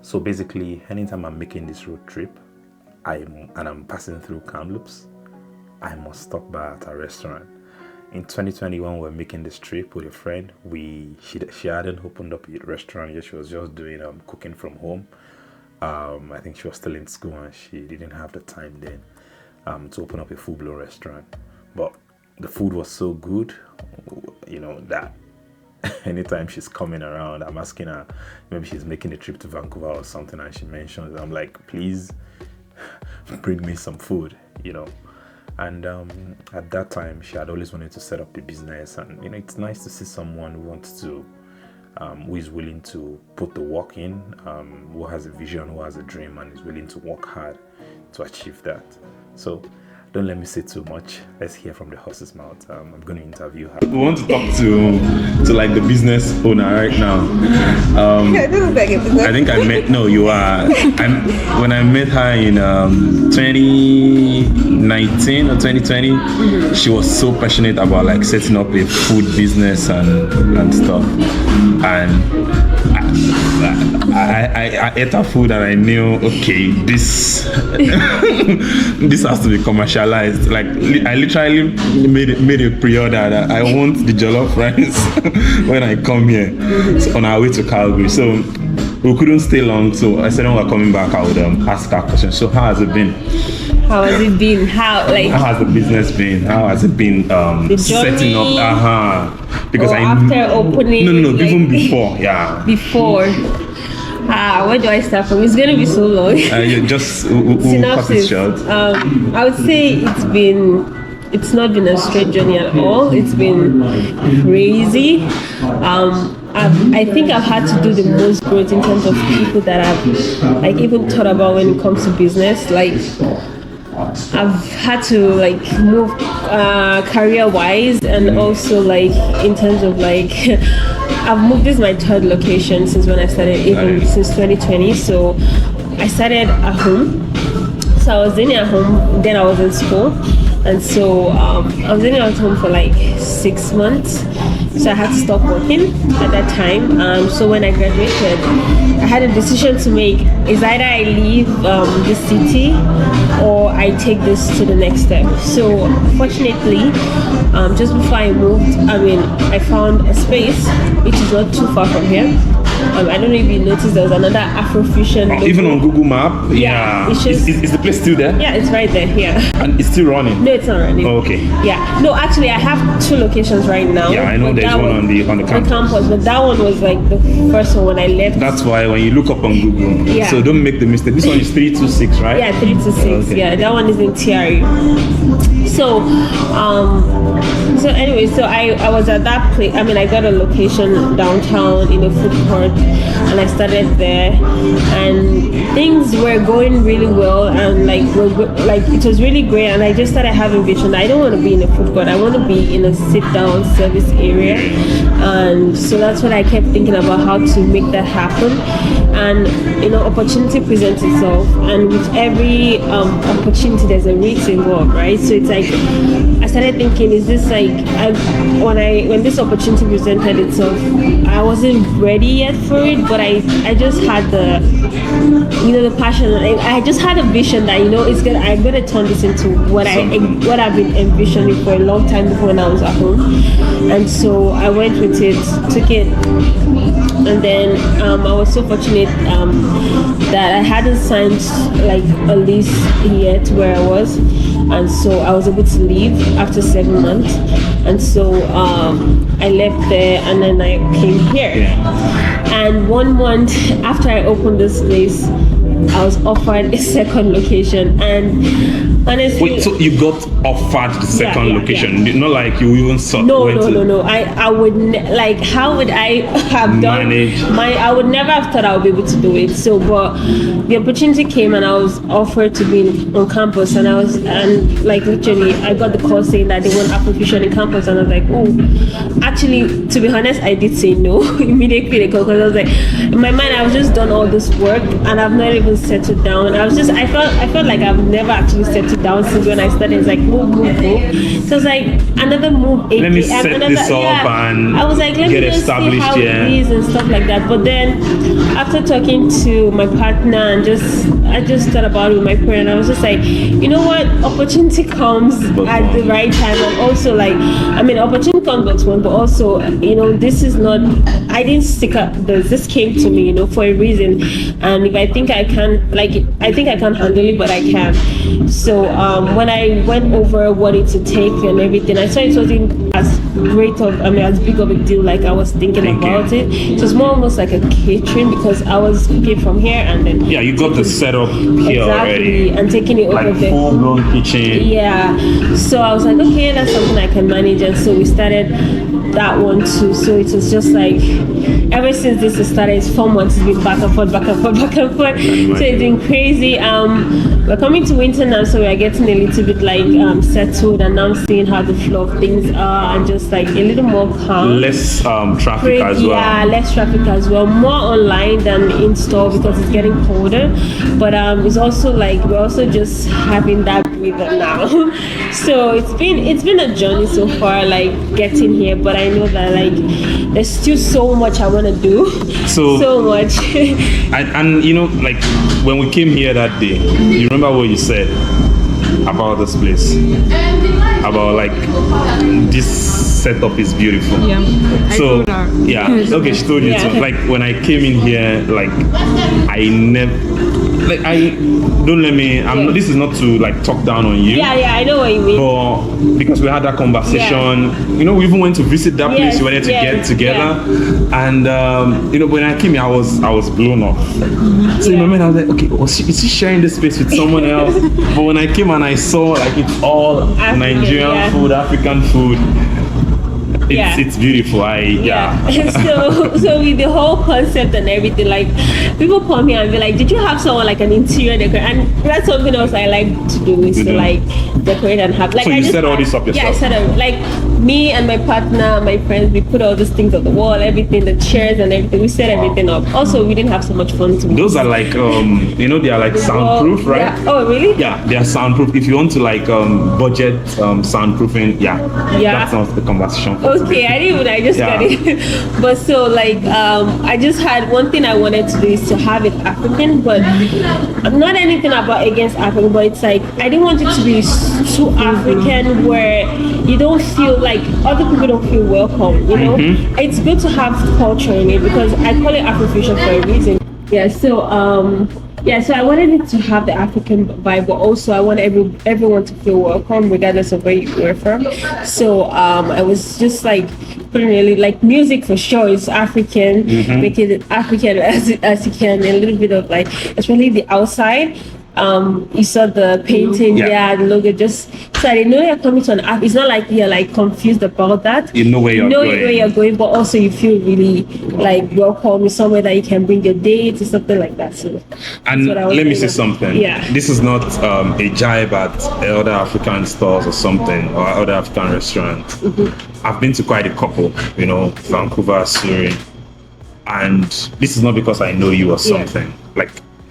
So basically, anytime I'm making this road trip, I'm passing through Kamloops, I must stop by at a restaurant. In 2021, we were making this trip with a friend. She hadn't opened up a restaurant yet. She was just doing cooking from home. I think she was still in school and she didn't have the time then to open up a full-blown restaurant. But the food was so good, that anytime she's coming around, I'm asking her, maybe she's making a trip to Vancouver or something, and she mentions, I'm like, please bring me some food, And at that time, she had always wanted to set up a business, and it's nice to see someone who wants to, who is willing to put the work in, who has a vision, who has a dream, and is willing to work hard to achieve that. So don't let me say too much. Let's hear from the horse's mouth. I'm going to interview her. We want to talk to like the business owner right now. This is like a business. I think you are. When I met her in 2019 or 2020, she was so passionate about like setting up a food business and stuff. And I ate her food and I knew, okay, this this has to be commercialized. Like I literally made a pre-order that I want the jollof rice when I come here. So on our way to Calgary. So we couldn't stay long. So I said when we're coming back, I would ask her questions. So how has it been? How has it been? How has the business been? How has it been setting up? Because after opening. No, even before. Yeah. Before. Where do I start from? It's going to be so long. Just cut it short. I would say it's not been a straight journey at all. It's been crazy. I think I've had to do the most growth in terms of people that I've even thought about when it comes to business. I've had to move career-wise, and also in terms of I've moved. This is my third location since when I started, since 2020. So I started at home. So I was doing it at home. Then I was in school, and so I was doing it at home for 6 months. So I had to stop working at that time. So when I graduated, I had a decision to make. Is either I leave the city or I take this to the next step. So fortunately, just before I moved, I found a space which is not too far from here. I don't know if you noticed there was another Afrofusion logo. Even on Google Map? Yeah. It's just, is the place still there? Yeah, it's right there. Yeah. And it's still running? No, it's not running. Oh, okay. Yeah. No, actually, I have 2 locations right now. Yeah, I know there's one on the campus. But that one was the first one when I left. That's why when you look up on Google, yeah. So don't make the mistake. This one is 326, right? Yeah, 326. Okay. Yeah, that one is in TRE. So, anyway, so I was at that place. I got a location downtown in a food court, and I started there, and things were going really well, and it was really great. And I just started having vision. I don't want to be in a food court. I want to be in a sit-down service area, and so that's what I kept thinking about, how to make that happen. And opportunity presents itself, and with every opportunity, there's a risk involved, right? So it's I started thinking, is this when this opportunity presented itself, I wasn't ready yet for it, but I just had the passion. I just had a vision that I'm gonna turn this into what I've been envisioning for a long time before when I was at home. And so I went with it, took it, and then I was so fortunate that I hadn't signed a lease yet where I was. And so I was able to leave after 7 months, and so I left there, and then I came here. Yeah. And 1 month after I opened this place, I was offered a second location, and honestly, wait, so you got offered the second location? Yeah. Not like you even saw. No. I would how would I have managed? I would never have thought I would be able to do it. So, but the opportunity came, and I was offered to be on campus, and literally I got the call saying that they want Afrofusion in campus, and I was like, oh, actually, to be honest, I did say no immediately, because I was like, in my mind, I was just done all this work, and I've not even settled down. I felt like I've never actually settled down since when I started. It's like move. So it's like another move. Let me set this up and I was like, let get me just established see how it is and stuff stuff like that. But then after talking to my partner and I just thought about it with my parents, I was just like, you know what, opportunity comes at the right time. And also like, I mean, opportunity comes but also, you know, this is not, I didn't stick up this came to me, you know, for a reason. And if I think I can, like, I think I can handle it, but I can. So when I went over what it to take and everything, I saw it wasn't as great of, I mean, as big of a deal like I was thinking about it. It was more almost like a catering, because I was cooking from here and then you got the setup here already, and taking it over there, full-blown kitchen. So I was like, okay, that's something I can manage. And so we started that one too. So it was just like, ever since this started, it's 4 months, it's been back and forth. So it's been crazy. We're coming to winter now, so we're getting a little bit like settled, and now seeing how the flow of things are, and just like a little more calm, less traffic as well. Yeah, less traffic as well, more online than in store because it's getting colder. But it's also like we're also just having that breather now. So it's been a journey so far, like getting here, but I know that like there's still so much I want to do. So much. and you know, like when we came here that day, you remember what you said about this place, about like this setup is beautiful. Yeah. So okay, she told you too. Like when I came in here, like I never, like I don't let me. This is not to like talk down on you. Yeah, I know what you mean. But because we had that conversation, you know, we even went to visit that place. We wanted to get together, and you know, when I came here, I was blown off. So in my mind, I was like, okay, is she sharing this space with someone else? But when I came and I saw like it's all African, Nigerian food, African food. It's beautiful. So with the whole concept and everything, like people come here and be like, did you have someone like an interior decor? And that's something else I like to do, is to like decorate and have like. So you set all this up yourself? Yeah, I set up, like me and my partner, my friends, we put all these things on the wall, everything, the chairs and everything. We set everything up. Also, we didn't have so much fun to. Those are like you know, they are like soundproof, right? Yeah. Oh really? Yeah, they are soundproof. If you want to like budget soundproofing, that's not the conversation. Okay, I just got it. But so like I just had one thing I wanted to do is to have it African, but not anything against African, but it's like I didn't want it to be too African where you don't feel like other people don't feel welcome, you know. It's good to have culture in it, because I call it Afrofusion for a reason. So I wanted it to have the African vibe, but also I want everyone to feel welcome regardless of where you were from. So I was just like putting really like music for sure is African, making it African as you can, a little bit of like, especially the outside. You saw the painting, the logo, just so I know you're coming to an app. It's not like you're like confused about that. You know where you're going, but also you feel really like welcome, somewhere that you can bring your dates or something like that. So, and let me say something. This is not a jibe at other African stores or something, or other African restaurants. I've been to quite a couple, you know, Vancouver, Surrey, and this is not because I know you or something. Like,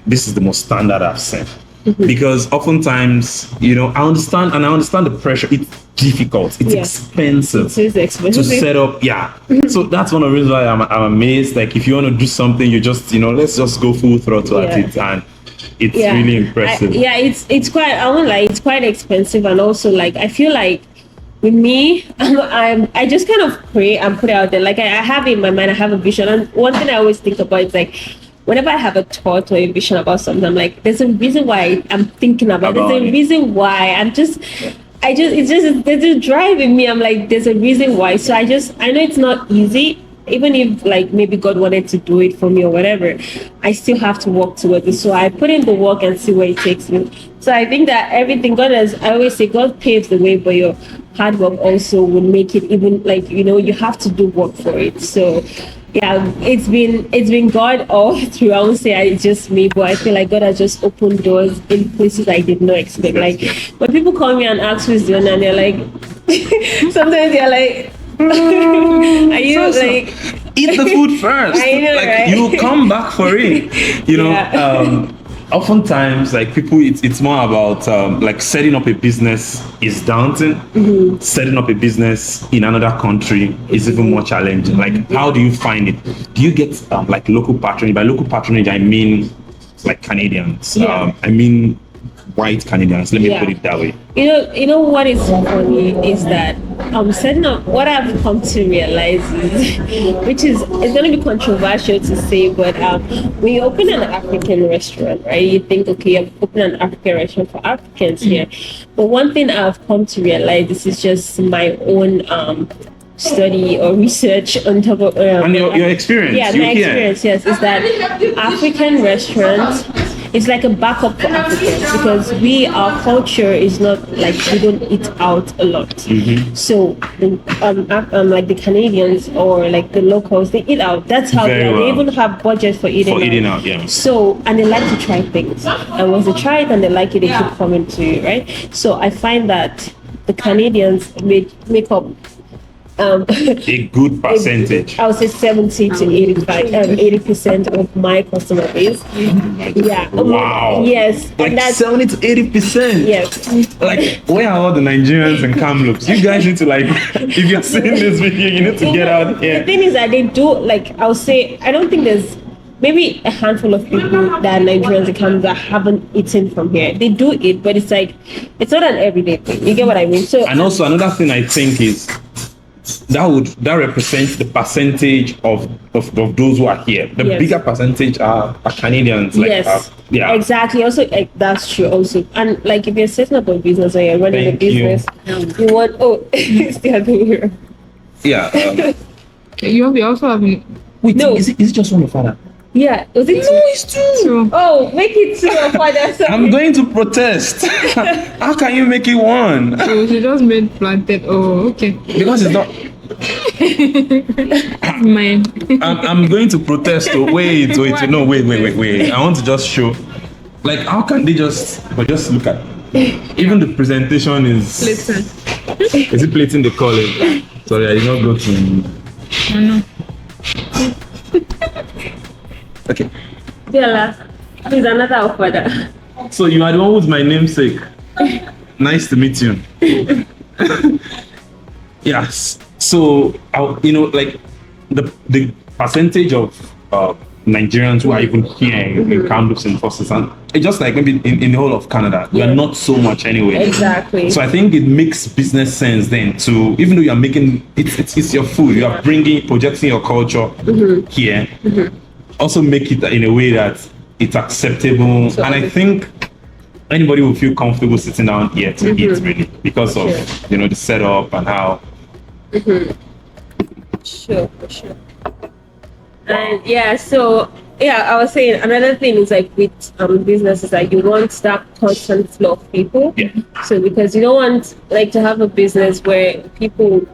this is the most standard I've seen. Because oftentimes, you know, I understand the pressure. It's difficult. It's expensive to set up. So that's one of the reasons why I'm amazed. Like, if you want to do something, you just, you know, let's just go full throttle at it, and it's really impressive. It's quite. I won't lie, it's quite expensive, and also like I feel like with me, I just kind of pray and put it out there. Like I have in my mind, I have a vision, and one thing I always think about is like, whenever I have a thought or a vision about something, I'm like, there's a reason why I'm thinking about it. There's a reason why there's a drive in me. I'm like, there's a reason why. So I know it's not easy. Even if like maybe God wanted to do it for me or whatever, I still have to work towards it. So I put in the work and see where it takes me. So I think that everything I always say, God paves the way, but your hard work also will make it, even like, you know, you have to do work for it. So it's been God all through. I won't say it's just me, but I feel like God has just opened doors in places I did not expect. Like when people call me and ask who's the owner, and they're like, sometimes they're like, are you like, eat the food first? I know, like right? you come back for it, you know. oftentimes, like people, it's more about like setting up a business is daunting. Setting up a business in another country is even more challenging. Like, how do you find it? Do you get like local patronage? By local patronage, I mean like Canadians. I mean white Canadians. Let me put it that way. You know what is funny is that setting up, what I've come to realize is, which is, it's going to be controversial to say, but when you open an African restaurant, right, you think, okay, I've opened an African restaurant for Africans here. But one thing I've come to realize, this is just my own study or research on top of and your experience. Yeah, my experience, yes, is that African restaurants, it's like a backup for Africans, because our culture is not like, we don't eat out a lot. So like the Canadians or like the locals, they eat out. That's how they even have budget for eating out. Yeah. So, and they like to try things, and once they try it and they like it, they keep coming to you, right? So I find that the Canadians make up a good percentage. I would say 70 to 80% of my customer base. Yeah. Wow. Yes. Like 70 to 80%. Yes. Like, where are all the Nigerians in Kamloops? You guys need to, like, if you're seeing this video, you need to get out here. The thing is that they do, like, I would say, I don't think there's maybe a handful of people that are Nigerians in Kamloops that haven't eaten from here. They do eat, but it's like, it's not an everyday thing. You get what I mean? So, and also another thing I think is, that represents the percentage of those who are here. The bigger percentage are Canadians. Like, yes, exactly. Also, that's true. Also, and like if you're setting up a business or you're running a business, you want still here. Yeah. You also have. Wait, no. Is it just one father? Yeah, was it no, it's two. Oh, make it two or father. I'm going to protest. How can you make it one? Oh, she just made planted. Oh, okay. Because it's not. Mine. I'm going to protest. Oh, wait. No, wait. I want to just show. Like, how can they just look at? Even the presentation is. Listen. Is it plating the college? Sorry, I did not go to. I know. Okay. Bella, please another offer. So you are the one who's my namesake. Nice to meet you. Yes. So like the percentage of Nigerians who are even here in Kamloops and Foster's, and it's just like maybe in the whole of Canada, we are not so much anyway. Exactly. So I think it makes business sense then to, even though you are making it's your food, you are projecting your culture here. Also make it in a way that it's acceptable, so, and I think anybody will feel comfortable sitting down here to eat, really, because of the setup and how. Sure, for sure. And so I was saying another thing is like with businesses, like you want that constant flow of people. So because you don't want like to have a business where people,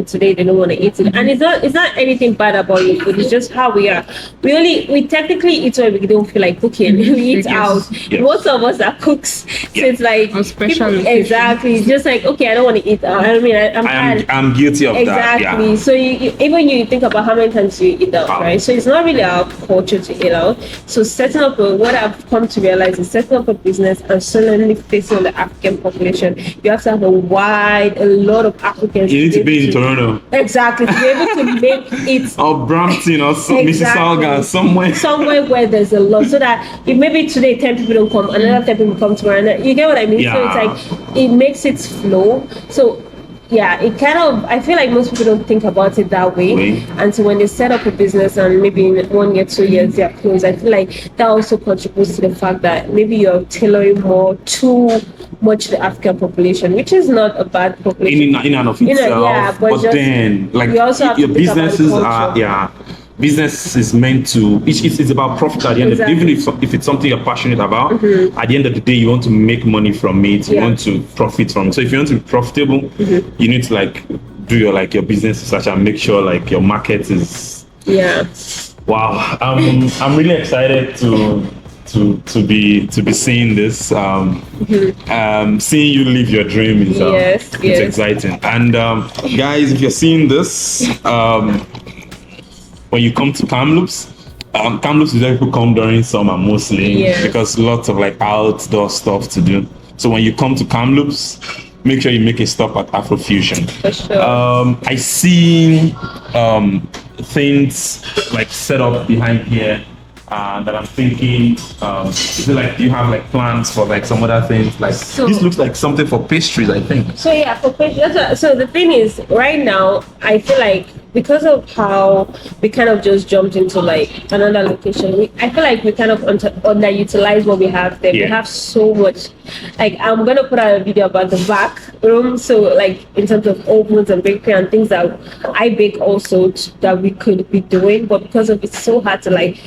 today they don't want to eat it, and it's not anything bad about your food. It's just how we are. We technically eat when we don't feel like cooking. We eat out. Most of us are cooks, so it's like exactly. It's just like, okay, I don't want to eat out. I mean, I'm guilty of that. Exactly. So even you think about how many times you eat out, right? So it's not really our culture to eat out. So setting up what I've come to realize is setting up a business and suddenly facing the African population. You have to have a lot of Africans. You need to be in Toronto. Exactly. To be able to make it. Or Brampton or Mississauga, somewhere where there's a lot. So that if maybe today 10 people don't come, another 10 people come tomorrow. You get what I mean? So it's like, it makes it flow. So it kind of, I feel like most people don't think about it that way. And so when they set up a business and maybe in 1 year, 2 years they are closed, I feel like that also contributes to the fact that maybe you're tailoring more too much to the African population, which is not a bad population in and of itself. But then like your businesses are business is meant to, it's about profit at the end of the day. Even if it's something you're passionate about, at the end of the day you want to make money from it, you want to profit from it. So if you want to be profitable, you need to like do your business research and make sure like your market is wow. I'm really excited to be seeing this. Seeing you live your dream is it's exciting. And guys, if you're seeing this, when you come to Kamloops, Kamloops is where people come during summer mostly Yes. because lots of like outdoor stuff to do. So when you come to Kamloops, make sure you make a stop at Afrofusion. For sure. I see things like set up behind here that I'm thinking. Is it like, do you have like plans for like some other things? Like this looks like something for pastries, I think. So yeah, for pastries. So the thing is, right now, I feel like because of how we kind of just jumped into like another location, I feel like we kind of underutilize what we have there. Yeah. We have so much. Like I'm gonna put out a video about the back room. So like in terms of ovens and bakery and things that I bake also that we could be doing, but because of it's so hard to like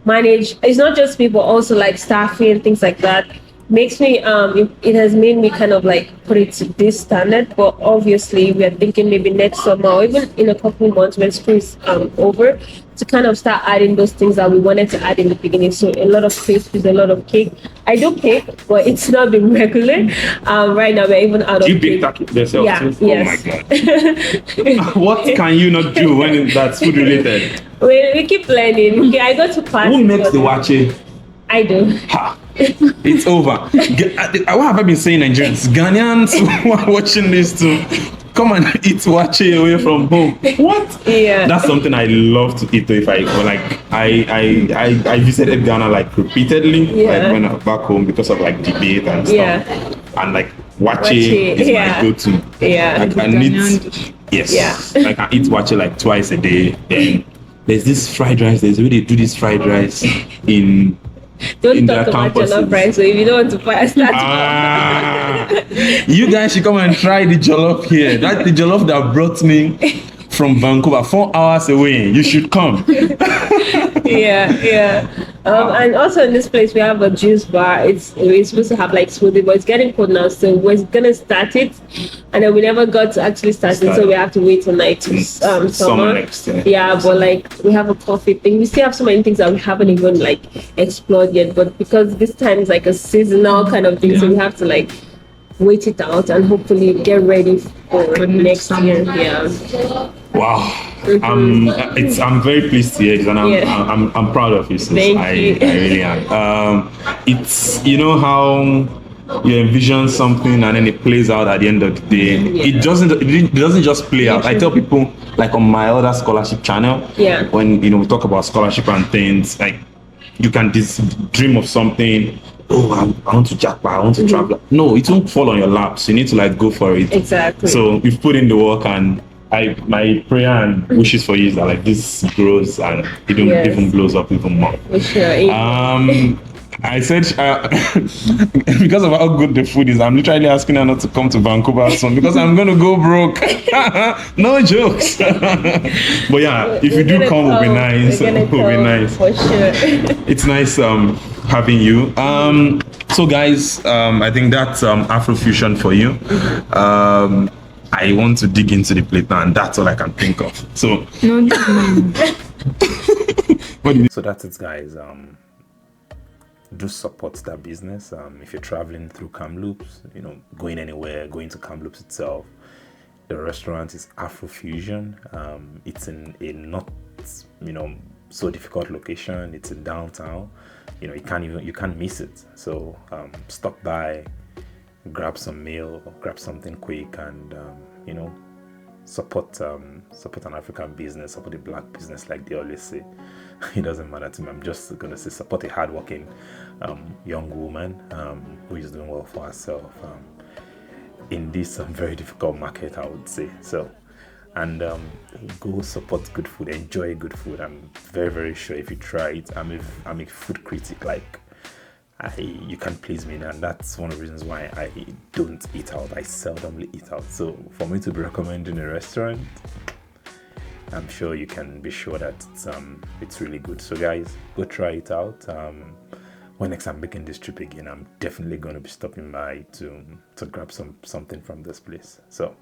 manage. It's not just people, also like staffing and things like that. Makes me it has made me kind of like put it to this standard, but obviously we are thinking maybe next summer or even in a couple of months when school is over to kind of start adding those things that we wanted to add in the beginning. So a lot of pastries, a lot of cake. I do cake, but it's not been regular. Right now we're even out Do of you bake cake. that yourself Yeah, too? yes. Oh my god. What can you not do when that's food related? We keep learning. Okay, I go to classes. Who makes the wache? I do. Ha! It's over. What have I been saying, Nigerians? Ghanaians who are watching this too, come and eat wache away from home. What? Yeah. That's something I love to eat. If I go, like I visited Ghana like repeatedly, Yeah. like when I was back home because of like debate and stuff. Yeah. And like wache Wache, is yeah. my go-to. Yeah. Like I need, yes. Yeah. Like I eat wache like twice a day. Then there's this fried rice. There's where they do this fried rice in. Don't in talk their about campuses. jollof rice. So if you don't want to buy, start. You guys should come and try the jollof here. That's the jollof that brought me from Vancouver, 4 hours away. You should come. Yeah. And also in this place we have a juice bar. We're supposed to have like smoothie, but it's getting cold now, so we're gonna start it, and then we never got to actually start it, so we have to wait till night to summer next year. Yeah, but like we have a coffee thing. We still have so many things that we haven't even like explored yet, but because this time is like a seasonal kind of thing, so we have to like wait it out and hopefully get ready for next year. Yeah. Wow. I'm very pleased to hear this, and I'm proud of you, sis. I really am. It's, you know how you envision something and then it plays out at the end of the day. It doesn't just play out. I tell people like on my other scholarship channel, when we talk about scholarship and things, like you can dream of something. Oh, I want to jackpot, I want to travel. No, it won't fall on your laps. You need to like go for it. Exactly. So you've put in the work, and my prayer and wishes for you is that like this grows and it even blows up even more. For sure. I said because of how good the food is, I'm literally asking her not to come to Vancouver soon because I'm gonna go broke. No jokes. But yeah, if you do come, it'll be nice. It'll be nice. For sure. It's nice having you. So guys, I think that's Afrofusion for you. I want to dig into the plate now, and that's all I can think of. So so that's it, guys. Do support that business. If you're traveling through Kamloops, going anywhere, going to Kamloops itself, the restaurant is Afrofusion. It's in a not so difficult location. It's in downtown. You can't miss it. So stop by, grab some meal, grab something quick, and support an African business, support a black business, like they always say. It doesn't matter to me. I'm just gonna say support a hardworking young woman who is doing well for herself in this very difficult market, I would say. So, and go support good food, enjoy good food. I'm very, very sure if you try it, I'm a food critic. Like you can't please me, and that's one of the reasons why I don't eat out. I seldomly eat out. So for me to be recommending a restaurant, I'm sure you can be sure that it's really good. So guys, go try it out. When next I'm making this trip again, I'm definitely going to be stopping by to grab something from this place. So